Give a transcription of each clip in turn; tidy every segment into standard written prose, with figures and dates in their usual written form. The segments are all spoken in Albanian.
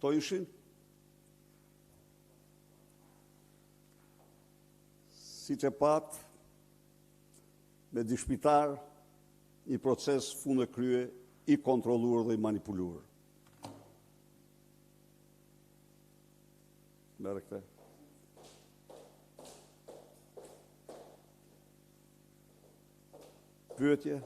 Këto ishin si që pat me dishpitar një proces fundë krye i kontroluar dhe i manipuluar. Merë këte. Pyetje.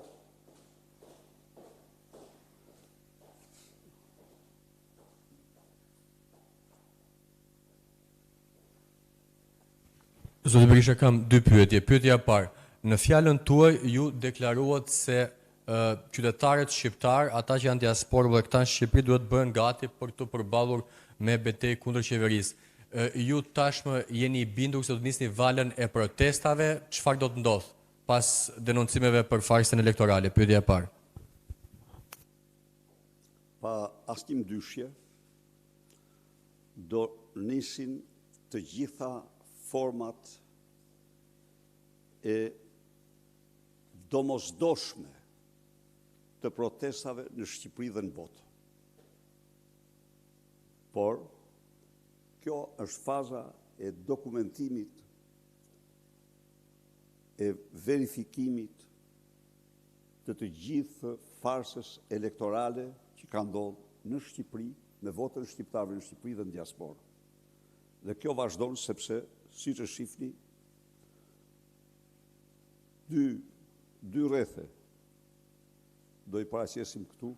Zoti Berisha, kam dy pyetje. Pyetja e parë, në fjalën tuaj ju deklaruat se qytetarët shqiptar, ata që janë diasporë dhe këta në Shqipëri, duhet bëhen gati për të përballur me betejë kundër qeverisë. Ju tashmë jeni i bindur se do të nisni valën e protestave, çfarë do të ndodh pas denoncimeve për farsën elektorale? Pyetja e parë. Pa asnjë ndyshje, do nisin të gjitha format e domosdoshme të protestave në Shqipëri dhe në botë. Por, kjo është faza e dokumentimit, e verifikimit të gjithë farsës elektorale që ka ndodhur në Shqipëri, me votën shqiptarëve në Shqipëri dhe në diasporë. Dhe kjo vazhdon sepse, si që shifni, dy rrethe, do i paraqesim këtu,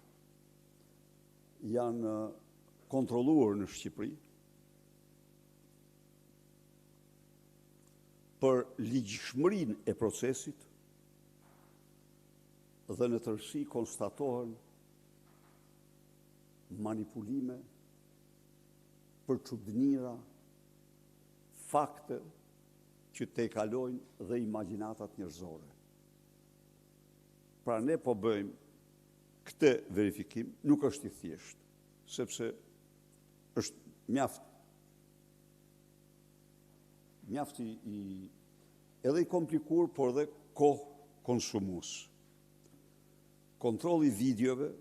janë kontrolluar në Shqipëri për ligjshmërinë e procesit dhe në tërësi konstatohen manipulime, përçudnira, fakte që te kalojnë dhe imagjinatat njerëzore. Pra ne po bëjmë këtë verifikim, nuk është i thjeshtë, sepse është mjaft edhe i komplikuar, por dhe kohë konsumues. Kontrolli videove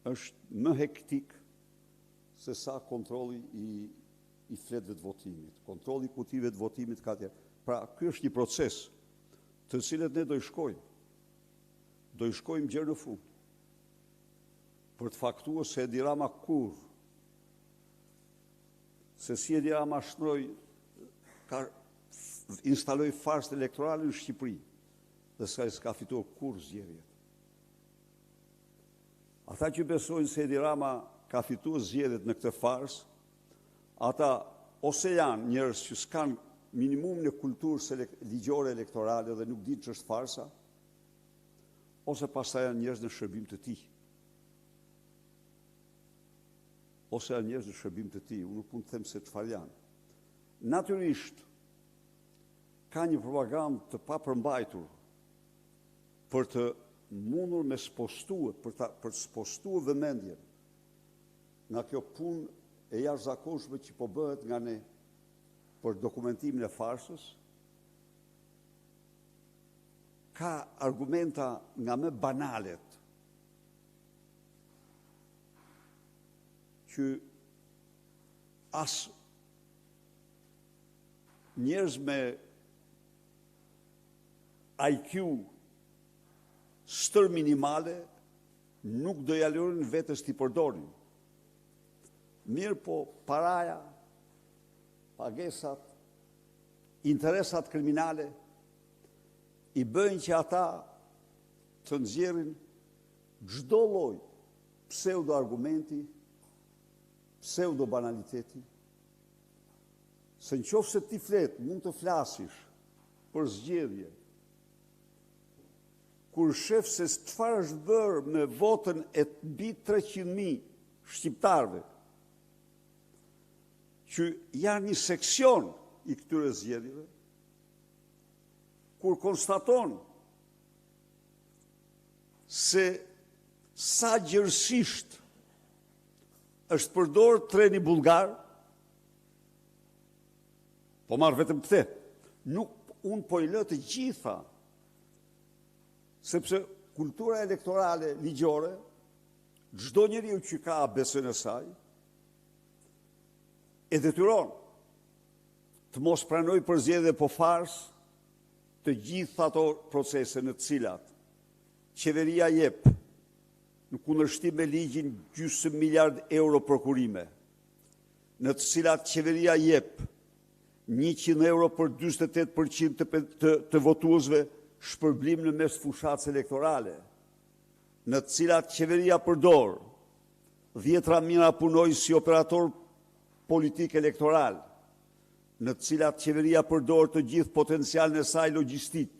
është më hektik se sa kontrolli i fletëve të votimit. Kontrolli i kutive të votimit ka tjerë. Pra, ky është një proces të cilët ne do i shkojmë. Do i shkojmë gjërë në fund. Për të faktuar se Edi Rama kur, se si Edi Rama instaloi farsën elektorale në Shqipëri dhe s'ka fituar kur zgjedhjet. Ata që besojnë se Edi Rama ka fituar zgjedhjet në këtë farsë, ata ose janë njerëz që s'kan minimum në kulturë ligjore elektorale dhe nuk dinë ç'është farsa, ose pastaj janë njerëz në shërbim të tij. Unë nuk mund të them se çfarë janë. Natyrisht, ka një propagandë të papërmbajtur për të mundur me spostuar, për të spostuar vëmendjen nga kjo punë e jashtëzakonshme që po bëhet nga ne për dokumentimin e farsës. Ka argumenta nga më banalet që as njerëz me IQ stër minimale nuk do ja lërin vetes t'i përdorin. Mirë po paraja, pagesat, interesat kriminale i bëjnë që ata të nxjerrin çdo lloj pseudo argumenti, pseudo banaliteti, se nëse ti flet, mund të flasish për zgjedhje, kur shef se çfarë është bërë me votën e mbi 300.000 shqiptarëve, që janë një seksion i këtyre zgjedhjeve, kur konstaton se sa gjërësisht është përdorur treni bullgar, po marr vetëm këtë, unë po i lë të gjitha, sepse kultura elektorale ligjore, çdo njeriu që ka besën e saj, e detyron të mos pranoj përzgjedhje po fars të gjitha ato procese në të cilat qeveria jep në kundërshtim me ligjin gjysmë miliard euro prokurime, në të cilat qeveria jep 100 euro për 48% të votuesve shpërblim në mes fushatës elektorale, në të cilat qeveria përdor 10 mijëra punoj si operator politik elektoral, në të cilat qeveria përdor të gjithë potencialin e saj logjistik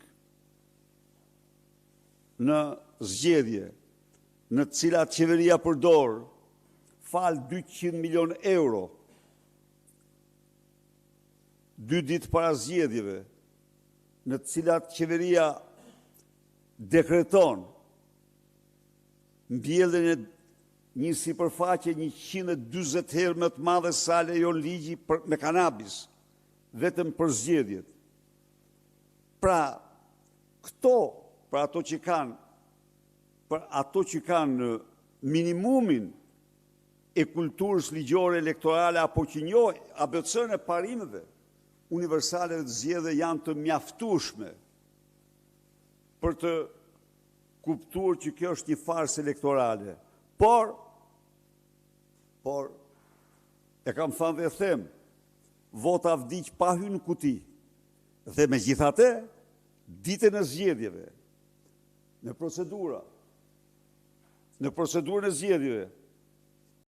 në zgjedhje, në të cilat qeveria përdor fal 200 milion euro 2 ditë para zgjedhjeve, në të cilat qeveria dekreton mbjelljen e një sipërfaqe 140 herë më të madhe sa lejon ligji me kanabis, vetëm për zgjedhjet. Pra, këto, për ato që kanë minimumin e kulturës ligjore elektorale apo që njohin ABC-n e parimeve universale të zgjedhjeve janë të mjaftueshme për të kuptuar që kjo është një farsë elektorale. Por, e kam thënë dhe them, vota vdiq pa hyrë në kuti. Dhe megjithatë, ditën e zgjedhjeve, në procedurën e zgjedhjeve,